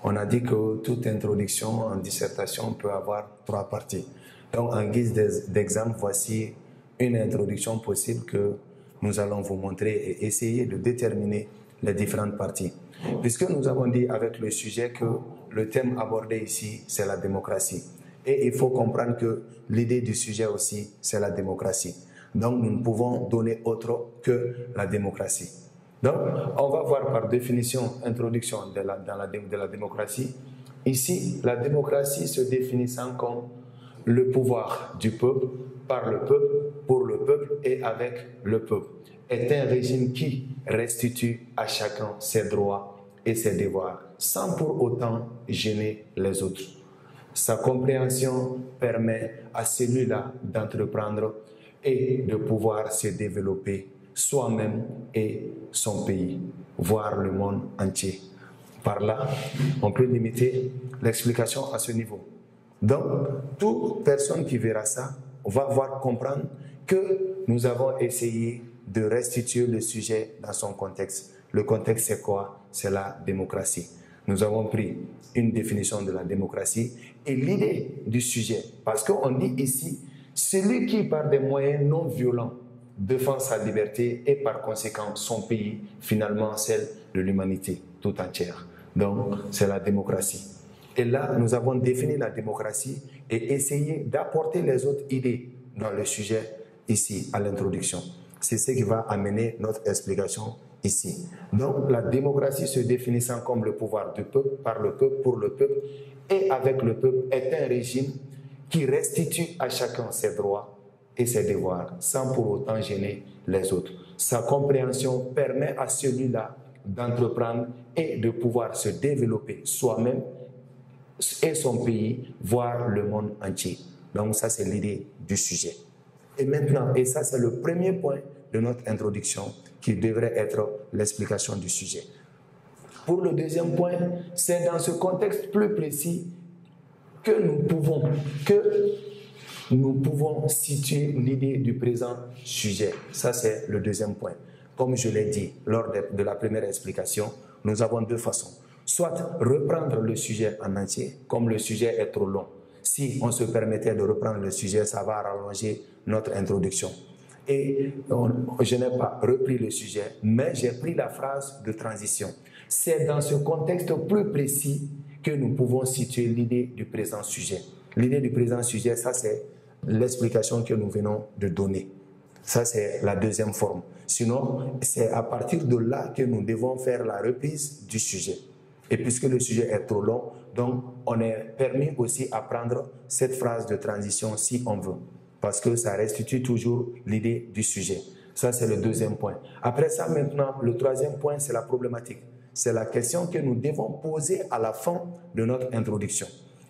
On a dit que toute introduction en dissertation peut avoir 3 parties. Donc, en guise d'exemple, voici une introduction possible que nous allons vous montrer et essayer de déterminer les différentes parties. Puisque nous avons dit avec le sujet que le thème abordé ici, c'est la démocratie. Et il faut comprendre que l'idée du sujet aussi, c'est la démocratie. Donc, nous ne pouvons donner autre que la démocratie. Donc, on va voir par définition, introduction de la démocratie. Ici, la démocratie se définissant comme le pouvoir du peuple, par le peuple, pour le peuple et avec le peuple, est un régime qui restitue à chacun ses droits et ses devoirs, sans pour autant gêner les autres. Sa compréhension permet à celui-là d'entreprendre et de pouvoir se développer soi-même et son pays, voire le monde entier. Par là, on peut limiter l'explication à ce niveau. Donc, toute personne qui verra ça va comprendre que nous avons essayé de restituer le sujet dans son contexte. Le contexte, c'est quoi? C'est la démocratie. Nous avons pris une définition de la démocratie et l'idée du sujet. Parce qu'on dit ici, celui qui, par des moyens non violents, défend sa liberté et par conséquent son pays, finalement celle de l'humanité tout entière. Donc, c'est la démocratie. Et là, nous avons défini la démocratie et essayé d'apporter les autres idées dans le sujet ici, à l'introduction. C'est ce qui va amener notre explication ici. Donc, la démocratie se définissant comme le pouvoir du peuple, par le peuple, pour le peuple et avec le peuple est un régime qui restitue à chacun ses droits et ses devoirs, sans pour autant gêner les autres. Sa compréhension permet à celui-là d'entreprendre et de pouvoir se développer soi-même et son pays, voire le monde entier. Donc ça, c'est l'idée du sujet. Et maintenant, et ça, c'est le premier point de notre introduction qui devrait être l'explication du sujet. Pour le deuxième point, c'est dans ce contexte plus précis que nous pouvons situer l'idée du présent sujet. Ça, c'est le deuxième point. Comme je l'ai dit lors de la première explication, nous avons 2 façons. Soit reprendre le sujet en entier, comme le sujet est trop long. Si on se permettait de reprendre le sujet, ça va rallonger notre introduction. Et je n'ai pas repris le sujet, mais j'ai pris la phrase de transition. C'est dans ce contexte plus précis que nous pouvons situer l'idée du présent sujet. L'idée du présent sujet, ça c'est l'explication que nous venons de donner. Ça c'est la deuxième forme. Sinon, c'est à partir de là que nous devons faire la reprise du sujet. Et puisque le sujet est trop long, donc on est permis aussi à prendre cette phrase de transition si on veut. Parce que ça restitue toujours l'idée du sujet. Ça c'est le deuxième point. Après ça maintenant, le troisième point c'est la problématique. C'est la question que nous devons poser à la fin de notre introduction.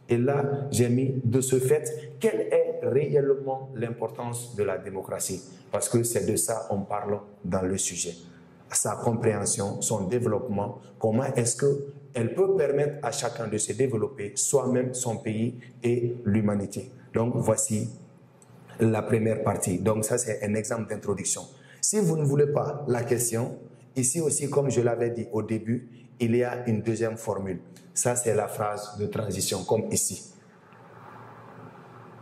Et là, j'ai mis de ce fait, quelle est réellement l'importance de la démocratie? Parce que c'est de ça qu'on parle dans le sujet. Sa compréhension, son développement, comment est-ce qu'elle peut permettre à chacun de se développer, soi-même, son pays et l'humanité. Donc, voici la première partie. Donc, ça, c'est un exemple d'introduction. Si vous ne voulez pas la question, ici aussi, comme je l'avais dit au début, il y a une deuxième formule. Ça, c'est la phrase de transition, comme ici.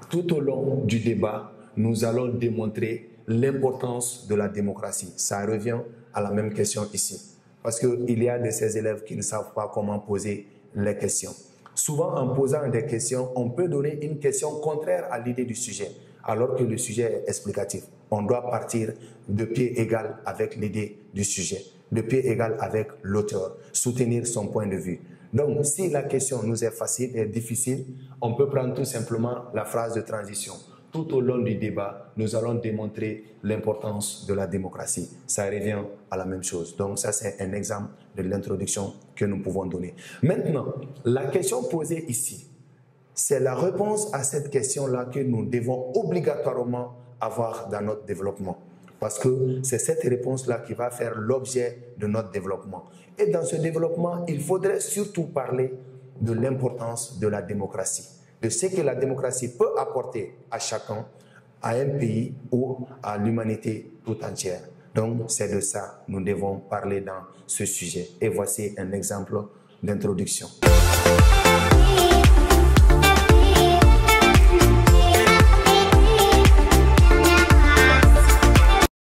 Tout au long du débat, nous allons démontrer l'importance de la démocratie. Ça revient à la même question ici. Parce qu'il y a de ces élèves qui ne savent pas comment poser les questions. Souvent, en posant des questions, on peut donner une question contraire à l'idée du sujet, alors que le sujet est explicatif. On doit partir de pied égal avec l'idée du sujet, de pied égal avec l'auteur, soutenir son point de vue. Donc, si la question nous est facile et difficile, on peut prendre tout simplement la phrase de transition. Tout au long du débat, nous allons démontrer l'importance de la démocratie. Ça revient à la même chose. Donc, ça, c'est un exemple de l'introduction que nous pouvons donner. Maintenant, la question posée ici, c'est la réponse à cette question-là que nous devons obligatoirement avoir dans notre développement. Parce que c'est cette réponse-là qui va faire l'objet de notre développement. Et dans ce développement, il faudrait surtout parler de l'importance de la démocratie, de ce que la démocratie peut apporter à chacun, à un pays ou à l'humanité tout entière. Donc, c'est de ça que nous devons parler dans ce sujet. Et voici un exemple d'introduction.